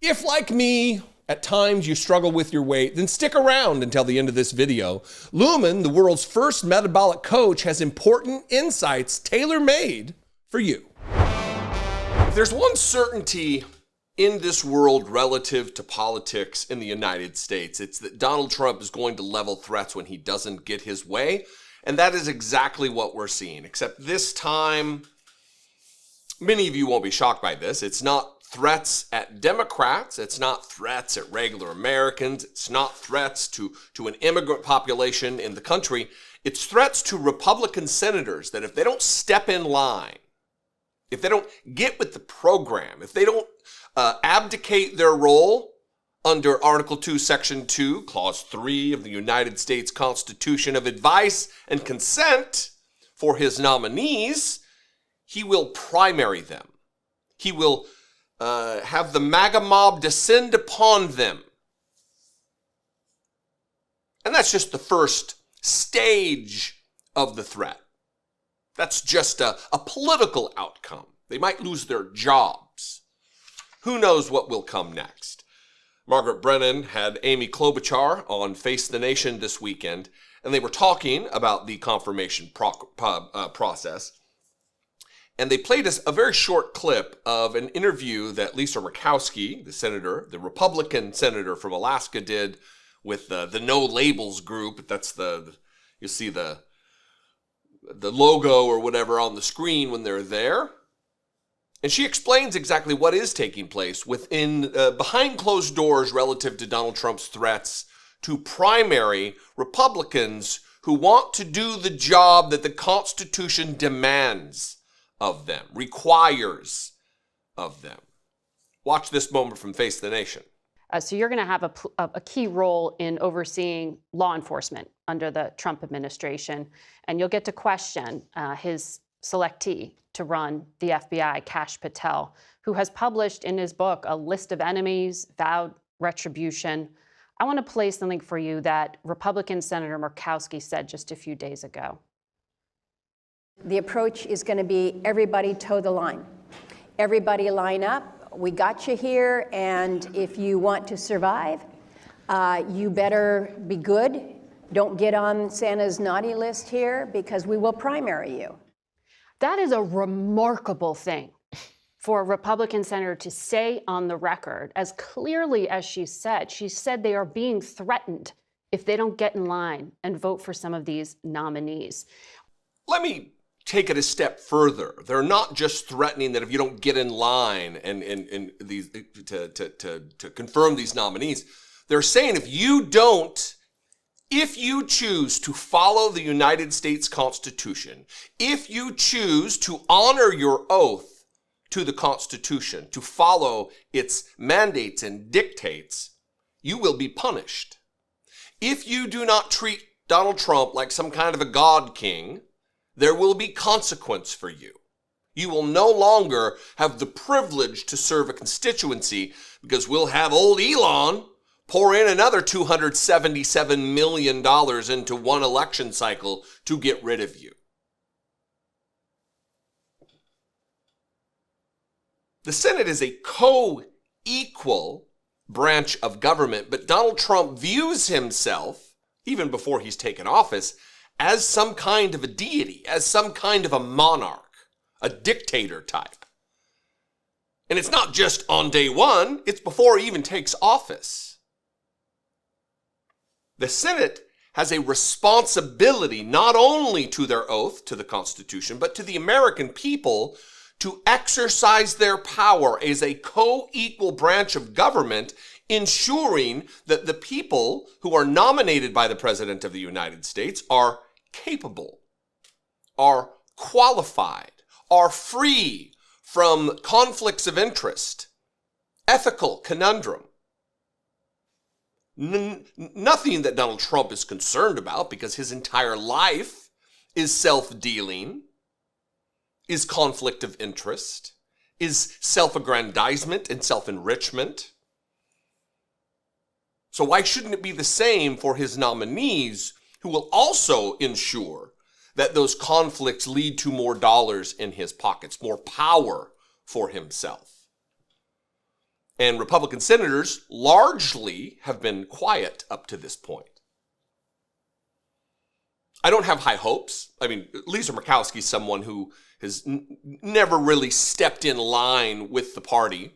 If, like me, at times you struggle with your weight, then stick around until the end of this video. Lumen, the world's first metabolic coach, has important insights tailor-made for you. If there's one certainty in this world relative to politics in the United States, it's that Donald Trump is going to level threats when he doesn't get his way. And that is exactly what we're seeing, except this time, many of you won't be shocked by this. It's not threats at Democrats. It's not threats at regular Americans. It's not threats to an immigrant population in the country. It's threats to Republican senators that if they don't step in line, if they don't get with the program, if they don't abdicate their role under Article 2, Section 2, Clause 3 of the United States Constitution of advice and consent for his nominees, he will primary them. He will have the MAGA mob descend upon them. And that's just the first stage of the threat. That's just a political outcome. They might lose their jobs. Who knows what will come next? Margaret Brennan had Amy Klobuchar on Face the Nation this weekend, and they were talking about the confirmation process. And they played us a very short clip of an interview that Lisa Murkowski, the senator, the Republican senator from Alaska, did with the No Labels group. That's you see the logo or whatever on the screen when they're there. And she explains exactly what is taking place within behind closed doors relative to Donald Trump's threats to primary Republicans who want to do the job that the Constitution demands of them, requires of them. Watch this moment from Face the Nation. So you're going to have a key role in overseeing law enforcement under the Trump administration, and you'll get to question his selectee to run the FBI, Kash Patel, who has published in his book a list of enemies, vowed retribution. I want to play something for you that Republican Senator Murkowski said just a few days ago. The approach is going to be everybody toe the line. Everybody line up. We got you here, and if you want to survive, you better be good. Don't get on Santa's naughty list here because we will primary you. That is a remarkable thing for a Republican senator to say on the record, as clearly as she said they are being threatened if they don't get in line and vote for some of these nominees. Let me take it a step further. They're not just threatening that if you don't get in line and these to confirm these nominees, they're saying if you choose to follow the United States Constitution, if you choose to honor your oath to the Constitution, to follow its mandates and dictates, you will be punished. If you do not treat Donald Trump like some kind of a god king, there will be consequence for you. You will no longer have the privilege to serve a constituency because we'll have old Elon pour in another $277 million into one election cycle to get rid of you. The Senate is a co-equal branch of government, but Donald Trump views himself, even before he's taken office, as some kind of a deity, as some kind of a monarch, a dictator type. And it's not just on day one, it's before he even takes office. The Senate has a responsibility not only to their oath to the Constitution, but to the American people to exercise their power as a co-equal branch of government, ensuring that the people who are nominated by the President of the United States are capable, are qualified, are free from conflicts of interest, ethical conundrum. Nothing that Donald Trump is concerned about because his entire life is self-dealing, is conflict of interest, is self-aggrandizement and self-enrichment. So why shouldn't it be the same for his nominees who will also ensure that those conflicts lead to more dollars in his pockets, more power for himself? And Republican senators largely have been quiet up to this point. I don't have high hopes. I mean, Lisa Murkowski is someone who has never really stepped in line with the party.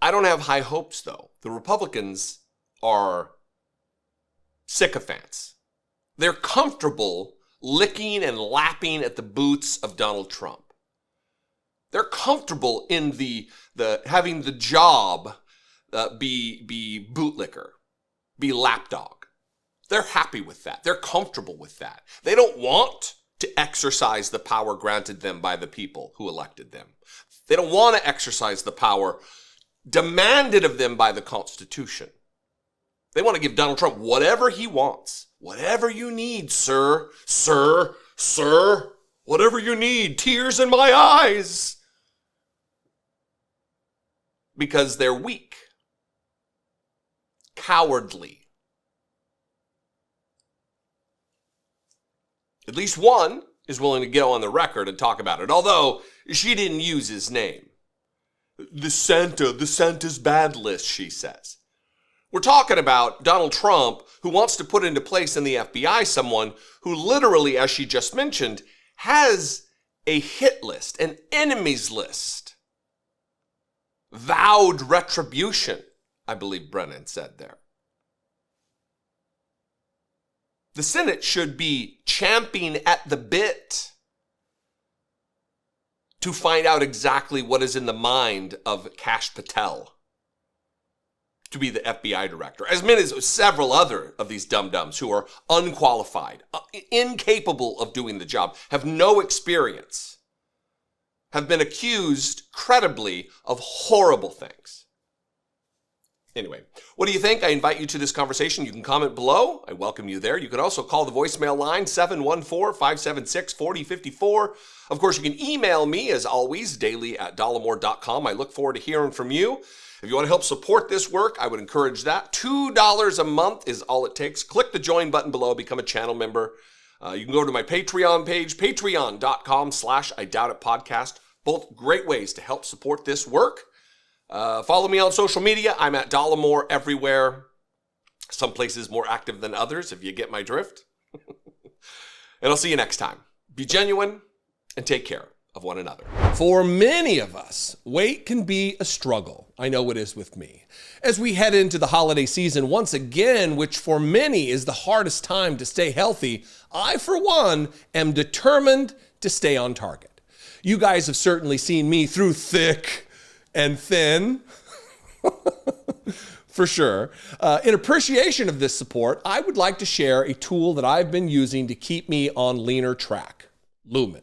I don't have high hopes, though. The Republicans are sycophants. They're comfortable licking and lapping at the boots of Donald Trump. They're comfortable in the having the job be bootlicker, be lapdog. They're happy with that. They're comfortable with that. They don't want to exercise the power granted them by the people who elected them. They don't want to exercise the power demanded of them by the Constitution. They want to give Donald Trump whatever he wants. Whatever you need, sir, whatever you need, tears in my eyes. Because they're weak, cowardly. At least one is willing to get on the record and talk about it, although she didn't use his name. The Santa's bad list, she says. We're talking about Donald Trump, who wants to put into place in the FBI someone who literally, as she just mentioned, has a hit list, an enemies list. Vowed retribution, I believe Brennan said there. The Senate should be champing at the bit to find out exactly what is in the mind of Kash Patel to be the FBI director, as many as several other of these dum-dums who are unqualified, incapable of doing the job, have no experience, have been accused credibly of horrible things. Anyway, what do you think? I invite you to this conversation. You can comment below. I welcome you there. You can also call the voicemail line 714-576-4054. Of course, you can email me, as always, daily@dollemore.com. I look forward to hearing from you. If you want to help support this work, I would encourage that. $2 a month is all it takes. Click the join button below, become a channel member. You can go to my Patreon page, patreon.com/IDoubtItPodcast. Both great ways to help support this work. Follow me on social media. I'm at Dollemore everywhere. Some places more active than others, if you get my drift. And I'll see you next time. Be genuine and take care of one another. For many of us, weight can be a struggle. I know it is with me. As we head into the holiday season once again, which for many is the hardest time to stay healthy, I, for one, am determined to stay on target. You guys have certainly seen me through thick and thin, for sure. In appreciation of this support, I would like to share a tool that I've been using to keep me on leaner track, Lumen.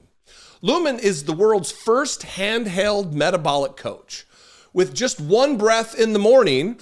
Lumen is the world's first handheld metabolic coach. With just one breath in the morning,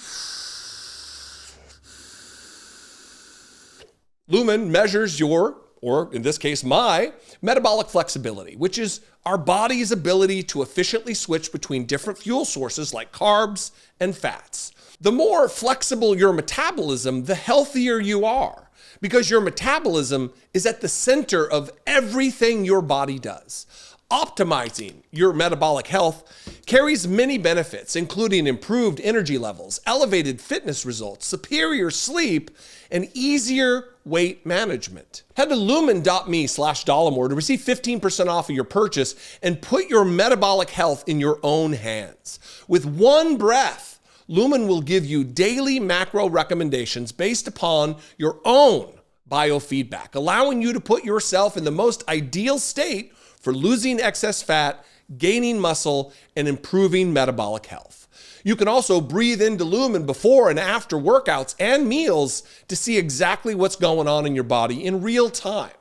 Lumen measures your, or in this case, my metabolic flexibility, which is our body's ability to efficiently switch between different fuel sources like carbs and fats. The more flexible your metabolism, the healthier you are, because your metabolism is at the center of everything your body does. Optimizing your metabolic health carries many benefits, including improved energy levels, elevated fitness results, superior sleep, and easier weight management. Head to lumen.me/Dollemore to receive 15% off of your purchase and put your metabolic health in your own hands. With one breath, Lumen will give you daily macro recommendations based upon your own biofeedback, allowing you to put yourself in the most ideal state for losing excess fat, gaining muscle, and improving metabolic health. You can also breathe into Lumen before and after workouts and meals to see exactly what's going on in your body in real time.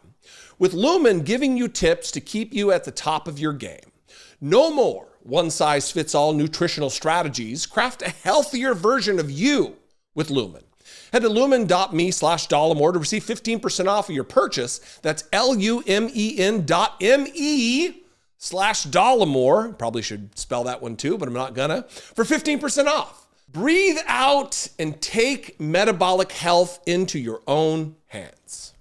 With Lumen giving you tips to keep you at the top of your game. No more one-size-fits-all nutritional strategies. Craft a healthier version of you with Lumen. Head to lumen.me/Dollemore to receive 15% off of your purchase. That's lumen.me/Dollemore. Probably should spell that one too, but I'm not gonna. For 15% off. Breathe out and take metabolic health into your own hands.